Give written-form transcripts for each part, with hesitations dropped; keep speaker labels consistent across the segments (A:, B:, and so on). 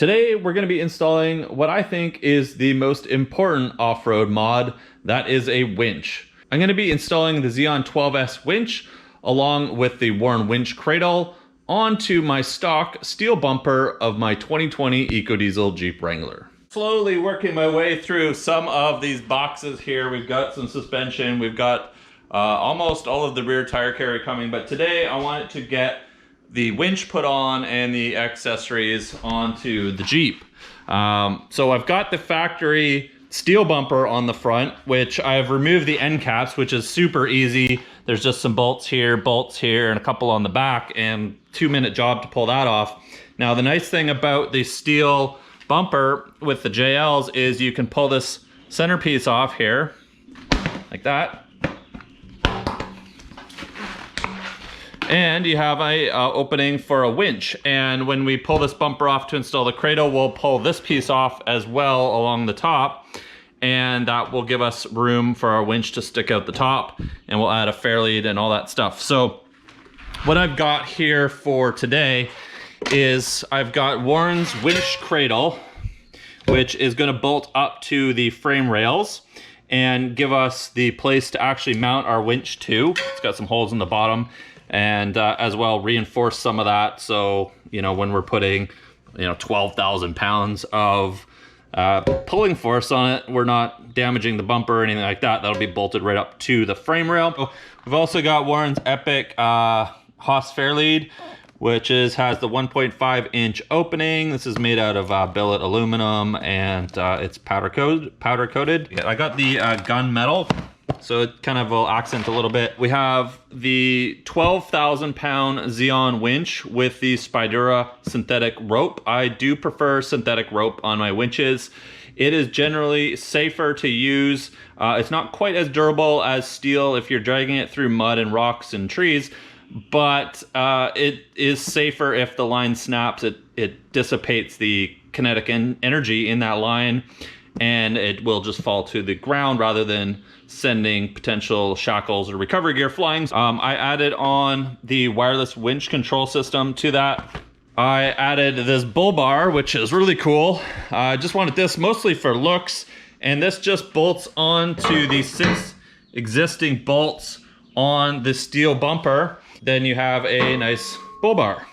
A: Today we're going to be installing what I think is the most important off-road mod, that is a winch. I'm going to be installing the Zeon 12s winch along with the Warn winch cradle onto my stock steel bumper of my 2020 EcoDiesel Jeep Wrangler. Slowly working my way through some of these boxes here. We've got some suspension, we've got almost all of the rear tire carry coming, but today I wanted to get the winch put on and the accessories onto the Jeep. So I've got the factory steel bumper on the front, which I've removed the end caps, which is super easy. There's just some bolts here, and a couple on the back, and 2-minute job to pull that off. Now the nice thing about the steel bumper with the JLs is you can pull this centerpiece off here, like that. And you have a opening for a winch. And when we pull this bumper off to install the cradle, we'll pull this piece off as well along the top. And that will give us room for our winch to stick out the top. And we'll add a fair lead and all that stuff. So what I've got here for today is I've got Warn's winch cradle, which is gonna bolt up to the frame rails and give us the place to actually mount our winch to. It's got some holes in the bottom. And as well reinforce some of that, so when we're putting 12,000 pounds of pulling force on it, we're not damaging the bumper or anything like that. That'll be bolted right up to the frame rail. We've also got Warren's epic Haas fair lead, which has the 1.5-inch opening. This is made out of billet aluminum, and it's powder coated. I got the gun metal, so it kind of will accent a little bit. We have the 12,000 pound Zeon winch with the Spidura synthetic rope. I do prefer synthetic rope on my winches. It is generally safer to use. It's not quite as durable as steel if you're dragging it through mud and rocks and trees, but it is safer if the line snaps. It dissipates the kinetic energy in that line, and it will just fall to the ground rather than sending potential shackles or recovery gear flying. I added on the wireless winch control system to that. I added this bull bar, which is really cool. I just wanted this mostly for looks, and this just bolts onto the 6 existing bolts on the steel bumper. Then you have a nice bull bar.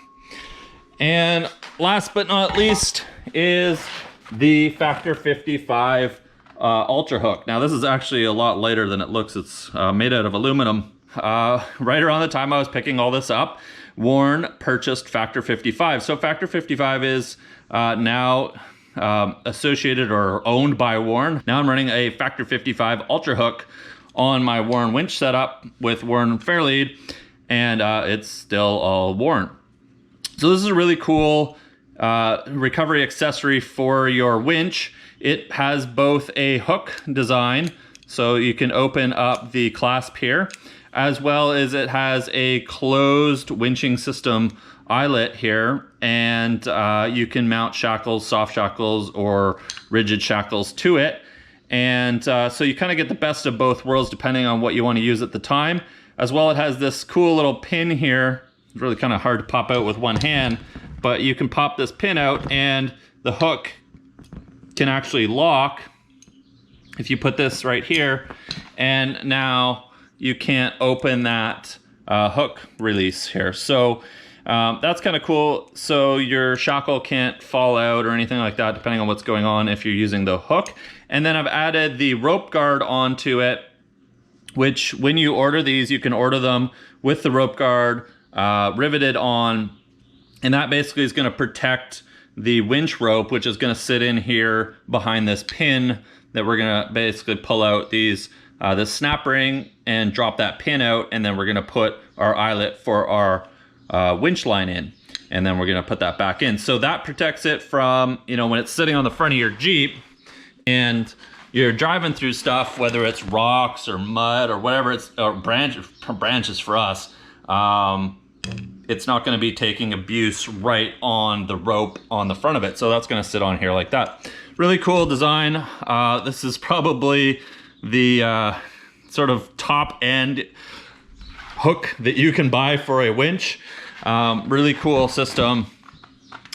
A: And last but not least is the Factor 55 Ultrahook. Now this is actually a lot lighter than it looks. It's made out of aluminum. Right around the time I was picking all this up, Warn purchased Factor 55. So Factor 55 is now associated or owned by Warn. Now I'm running a Factor 55 Ultrahook on my Warn winch setup with Warn fair lead, and it's still all Warn. So this is a really cool recovery accessory for your winch. It has both a hook design, so you can open up the clasp here, as well as it has a closed winching system eyelet here, and you can mount shackles, soft shackles, or rigid shackles to it. And so you kind of get the best of both worlds depending on what you want to use at the time. As well, it has this cool little pin here. It's really kind of hard to pop out with one hand, but you can pop this pin out and the hook can actually lock if you put this right here, and now you can't open that hook release here. So that's kind of cool. So your shackle can't fall out or anything like that, depending on what's going on if you're using the hook. And then I've added the rope guard onto it, which when you order these, you can order them with the rope guard riveted on, and that basically is going to protect the winch rope, which is going to sit in here behind this pin that we're going to basically pull out this snap ring and drop that pin out, and then we're going to put our eyelet for our winch line in, and then we're going to put that back in. So that protects it from, when it's sitting on the front of your Jeep and you're driving through stuff, whether it's rocks or mud or whatever, or branches for us, it's not going to be taking abuse right on the rope on the front of it. So that's going to sit on here like that. Really cool design. This is probably the sort of top end hook that you can buy for a winch. Really cool system.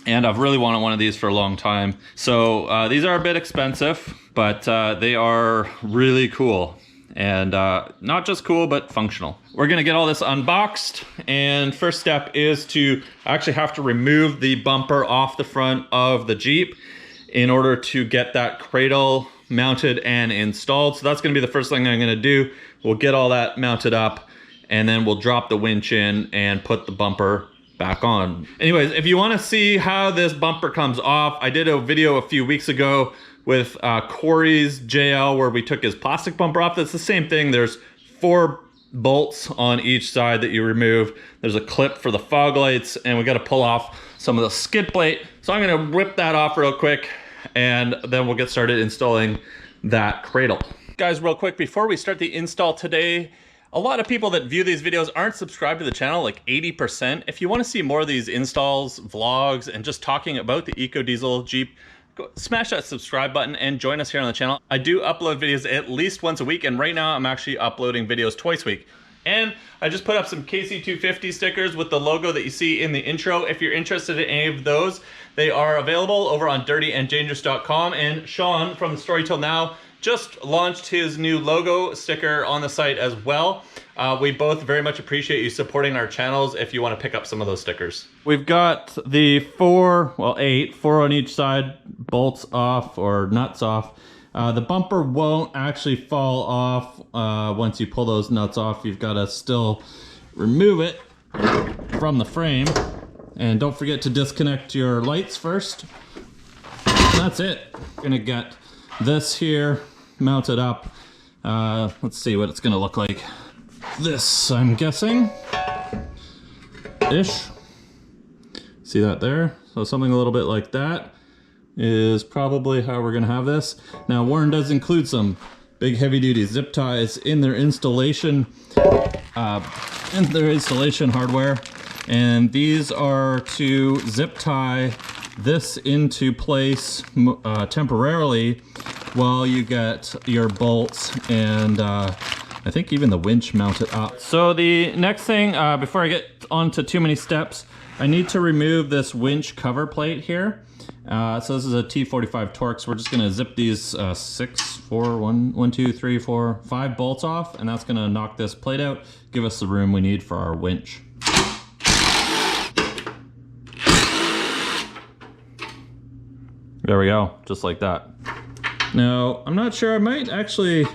A: and I've really wanted one of these for a long time. So these are a bit expensive, but they are really cool. And not just cool, but functional. We're gonna get all this unboxed, and first step is to actually have to remove the bumper off the front of the Jeep in order to get that cradle mounted and installed. So that's gonna be the first thing I'm gonna do. We'll get all that mounted up, and then we'll drop the winch in and put the bumper back on. Anyways, if you wanna see how this bumper comes off, I did a video a few weeks ago with Corey's JL where we took his plastic bumper off. That's the same thing. There's 4 bolts on each side that you remove. There's a clip for the fog lights, and we got to pull off some of the skid plate. So I'm gonna rip that off real quick, and then we'll get started installing that cradle. Guys, real quick, before we start the install today, a lot of people that view these videos aren't subscribed to the channel, like 80%. If you want to see more of these installs, vlogs, and just talking about the EcoDiesel Jeep, smash that subscribe button and join us here on the channel. I do upload videos at least once a week, and right now I'm actually uploading videos twice a week. And I just put up some KC250 stickers with the logo that you see in the intro. If you're interested in any of those, they are available over on dirtyanddangerous.com. And Sean from Story Till Now just launched his new logo sticker on the site as well. We both very much appreciate you supporting our channels if you want to pick up some of those stickers. We've got the 4 on each side, bolts off or nuts off. The bumper won't actually fall off once you pull those nuts off. You've got to still remove it from the frame. And don't forget to disconnect your lights first. And that's it. We're gonna get this here mounted up. Let's see what it's gonna look like. This, I'm guessing, ish. See that there? So something a little bit like that is probably how we're gonna have this. Now, Warn does include some big heavy duty zip ties in their installation hardware. And these are to zip tie this into place temporarily while you get your bolts and I think even the winch mounted up. So the next thing, before I get on to too many steps, I need to remove this winch cover plate here. So this is a T45 Torx. We're just gonna zip these 5 bolts off, and that's gonna knock this plate out, give us the room we need for our winch. There we go, just like that. Now, I'm not sure, I might actually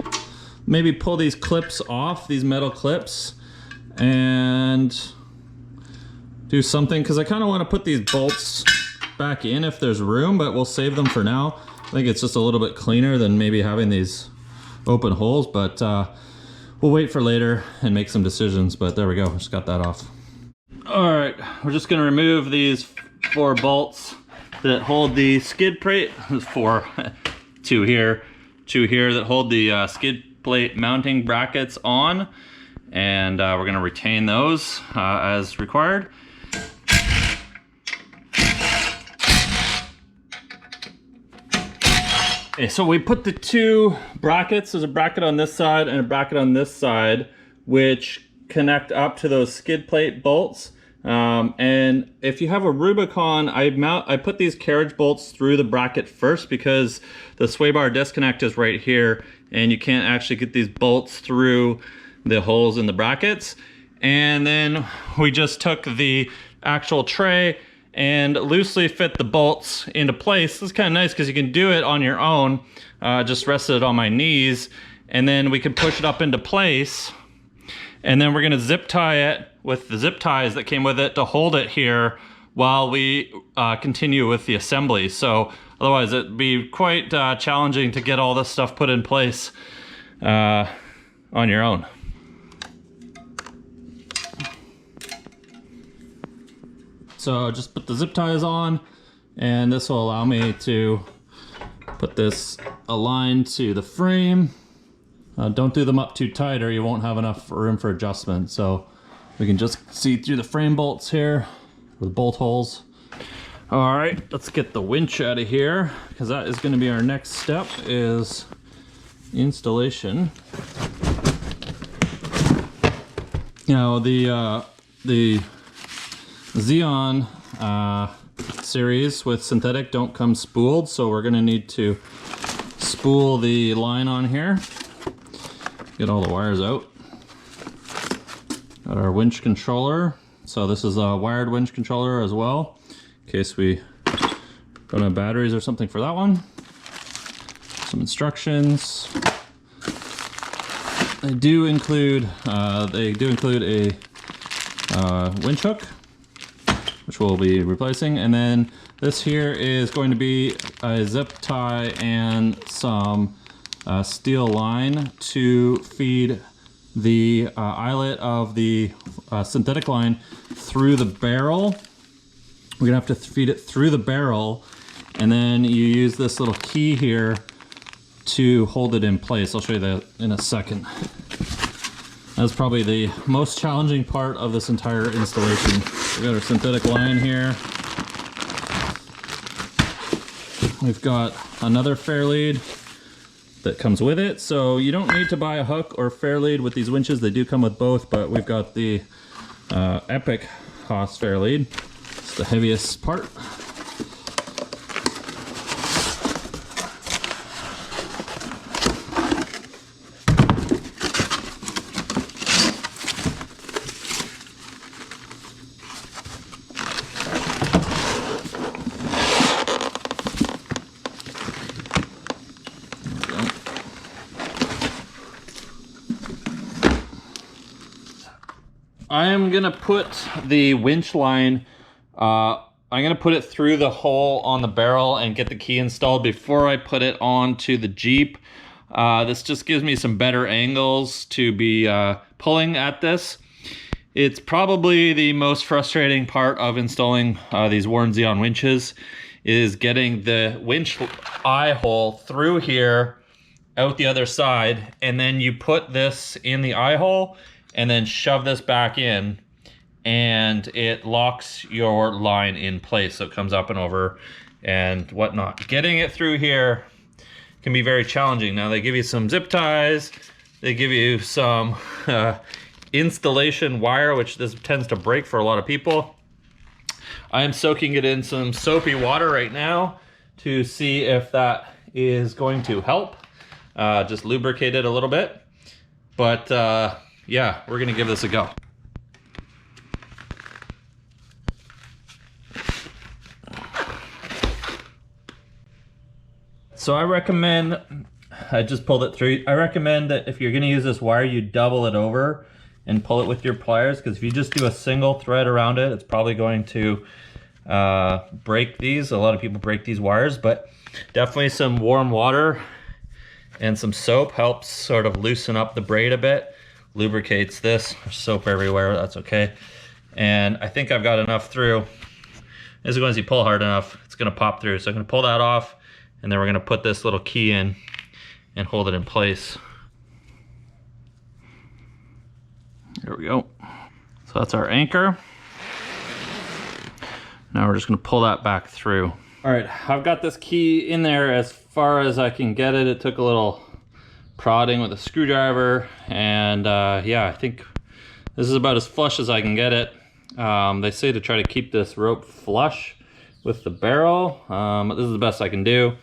A: maybe pull these clips off, these metal clips, and do something, because I kind of want to put these bolts back in if there's room, but we'll save them for now. I think it's just a little bit cleaner than maybe having these open holes, but we'll wait for later and make some decisions. But there we go, just got that off. All right, we're just gonna remove these 4 bolts that hold the skid plate. There's 4, 2 here that hold the skid plate mounting brackets on, and we're gonna retain those as required. Okay, so we put the 2 brackets. There's a bracket on this side and a bracket on this side, which connect up to those skid plate bolts. And if you have a Rubicon, I put these carriage bolts through the bracket first, because the sway bar disconnect is right here, and you can't actually get these bolts through the holes in the brackets. And then we just took the actual tray and loosely fit the bolts into place. This is kind of nice because you can do it on your own. Just rested it on my knees, and then we can push it up into place. And then we're gonna zip tie it with the zip ties that came with it to hold it here while we continue with the assembly. So otherwise it'd be quite challenging to get all this stuff put in place on your own. So just put the zip ties on, and this will allow me to put this aligned to the frame. Don't do them up too tight or you won't have enough room for adjustment. So we can just see through the frame bolts here with bolt holes. All right, let's get the winch out of here, because that is going to be our next step, is installation. Now the Zeon series with synthetic don't come spooled, so we're gonna need to spool the line on here. Get all the wires out. Got our winch controller. So this is a wired winch controller as well, in case we don't have batteries or something for that one. Some instructions. They do include a winch hook, which we'll be replacing, and then this here is going to be a zip tie and some steel line to feed the eyelet of the synthetic line through the barrel. We're gonna have to feed it through the barrel, and then you use this little key here to hold it in place. I'll show you that in a second. That's probably the most challenging part of this entire installation. We've got our synthetic line here. We've got another fair lead that comes with it. So you don't need to buy a hook or fair lead with these winches. They do come with both, but we've got the Epic Haas fair lead. It's the heaviest part. I am gonna put the winch line, I'm gonna put it through the hole on the barrel and get the key installed before I put it onto the Jeep. This just gives me some better angles to be pulling at this. It's probably the most frustrating part of installing these Warn Zeon winches, is getting the winch eye hole through here, out the other side, and then you put this in the eye hole and then shove this back in, and it locks your line in place so it comes up and over and whatnot. Getting it through here can be very challenging. Now they give you some zip ties, they give you some installation wire, which this tends to break for a lot of people. I am soaking it in some soapy water right now to see if that is going to help. Just lubricate it a little bit. But yeah, we're gonna give this a go. So I recommend, I just pulled it through. I recommend that if you're gonna use this wire, you double it over and pull it with your pliers, because if you just do a single thread around it, it's probably going to break these. A lot of people break these wires, but definitely some warm water and some soap helps sort of loosen up the braid a bit. Lubricates this. There's soap everywhere, that's okay. And I think I've got enough through. As long as you pull hard enough, it's gonna pop through. So I'm gonna pull that off, and then we're gonna put this little key in and hold it in place. There we go. So that's our anchor. Now we're just gonna pull that back through. All right, I've got this key in there as far as I can get it. It took a little prodding with a screwdriver, and yeah, I think this is about as flush as I can get it. They say to try to keep this rope flush with the barrel. This is the best I can do.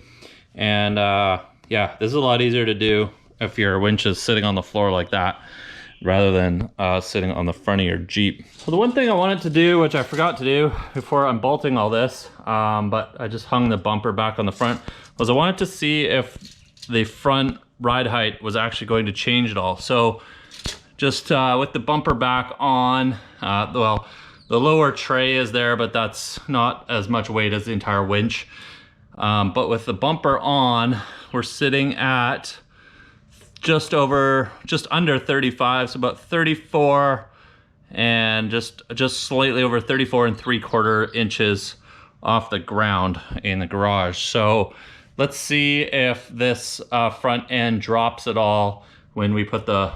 A: And yeah, this is a lot easier to do if your winch is sitting on the floor like that, rather than sitting on the front of your Jeep. So the one thing I wanted to do, which I forgot to do before I'm bolting all this, but I just hung the bumper back on the front, was I wanted to see if the front ride height was actually going to change at all. So just with the bumper back on, well, the lower tray is there, but that's not as much weight as the entire winch. But with the bumper on, we're sitting at just under 35, so about 34 and just slightly over 34 3/4 inches off the ground in the garage. So let's see if this front end drops at all when we put the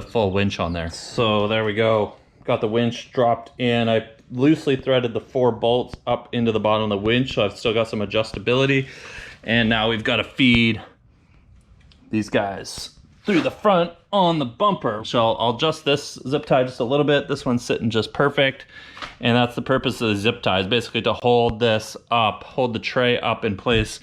A: full winch on there. So there we go. Got the winch dropped in. I loosely threaded the 4 bolts up into the bottom of the winch, so I've still got some adjustability. And now we've got to feed these guys through the front on the bumper. So I'll adjust this zip tie just a little bit. This one's sitting just perfect. And that's the purpose of the zip ties, basically to hold this up, hold the tray up in place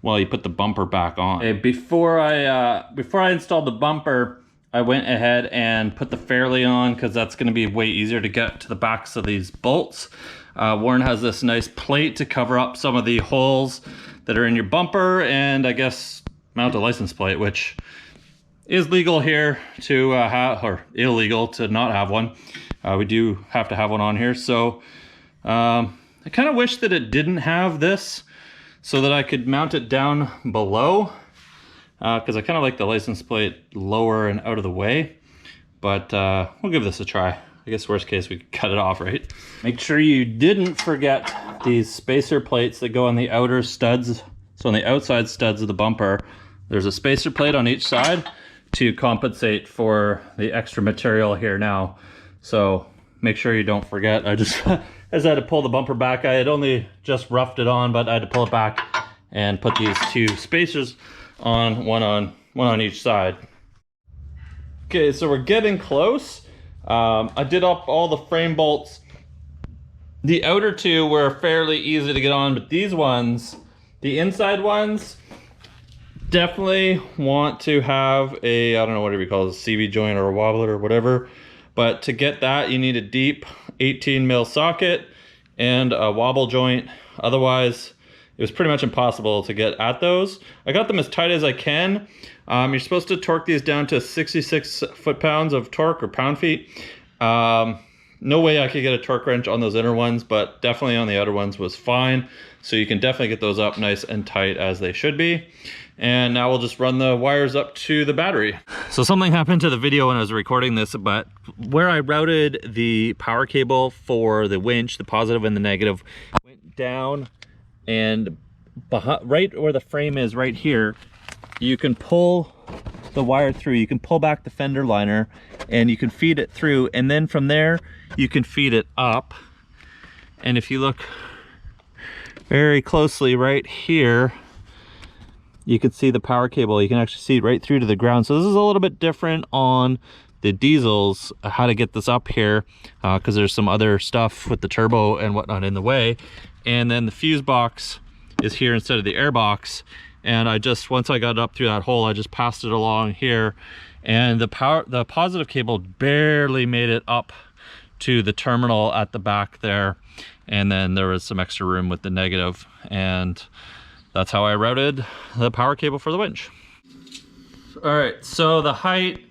A: while you put the bumper back on. Okay, before I installed the bumper, I went ahead and put the fairley on because that's gonna be way easier to get to the backs of these bolts. Warn has this nice plate to cover up some of the holes that are in your bumper and I guess mount a license plate, which is legal here to have, or illegal to not have one. We do have to have one on here. So I kind of wish that it didn't have this so that I could mount it down below because I kind of like the license plate lower and out of the way, but we'll give this a try. I guess worst case we could cut it off, right? Make sure you didn't forget these spacer plates that go on the outer studs. So on the outside studs of the bumper, there's a spacer plate on each side to compensate for the extra material here now. So make sure you don't forget. I just as I had to pull the bumper back, I had only just roughed it on, but I had to pull it back and put these two spacers on, one on each side. Okay, so we're getting close. I did up all the frame bolts. The outer two were fairly easy to get on, but these ones, the inside ones, definitely want to have a, I don't know, whatever you call it, a CV joint or a wobbler or whatever. But to get that, you need a deep 18 mil socket and a wobble joint. Otherwise, it was pretty much impossible to get at those. I got them as tight as I can. You're supposed to torque these down to 66 foot-pounds of torque or pound-feet. No way I could get a torque wrench on those inner ones, but definitely on the outer ones was fine. So you can definitely get those up nice and tight as they should be. And now we'll just run the wires up to the battery. So something happened to the video when I was recording this, but where I routed the power cable for the winch, the positive and the negative, went down, and right where the frame is right here, you can pull the wire through. You can pull back the fender liner and you can feed it through, and then from there you can feed it up. And if you look very closely right here, you can see the power cable. You can actually see it right through to the ground. So this is a little bit different on the diesels, how to get this up here, because there's some other stuff with the turbo and whatnot in the way. And then the fuse box is here instead of the air box. And I just, once I got it up through that hole, I just passed it along here. And the positive cable barely made it up to the terminal at the back there. And then there was some extra room with the negative. And that's how I routed the power cable for the winch. All right, so the height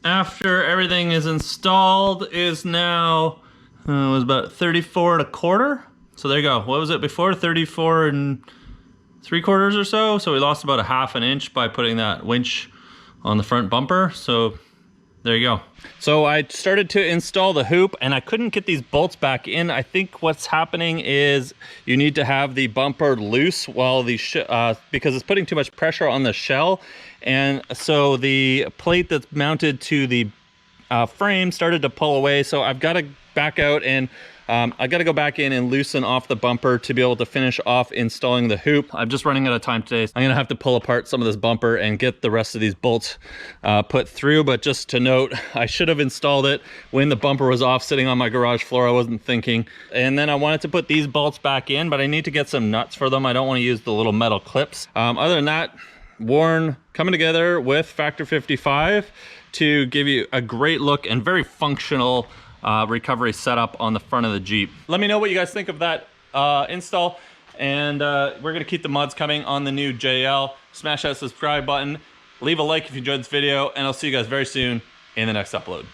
A: after everything is installed is now, was about 34.25. So there you go. What was it before? 34 3/4 or so. So we lost about a half an inch by putting that winch on the front bumper. So there you go. So I started to install the hoop and I couldn't get these bolts back in. I think what's happening is you need to have the bumper loose while the because it's putting too much pressure on the shell. And so the plate that's mounted to the frame started to pull away. So I've got to back out and I got to go back in and loosen off the bumper to be able to finish off installing the hoop. I'm just running out of time today. So I'm going to have to pull apart some of this bumper and get the rest of these bolts put through. But just to note, I should have installed it when the bumper was off sitting on my garage floor. I wasn't thinking. And then I wanted to put these bolts back in, but I need to get some nuts for them. I don't want to use the little metal clips. Other than that, Warn coming together with Factor 55 to give you a great look and very functional recovery setup on the front of the Jeep. Let me know what you guys think of that install, and we're gonna keep the mods coming on the new JL. Smash that subscribe button, leave a like if you enjoyed this video, and I'll see you guys very soon in the next upload.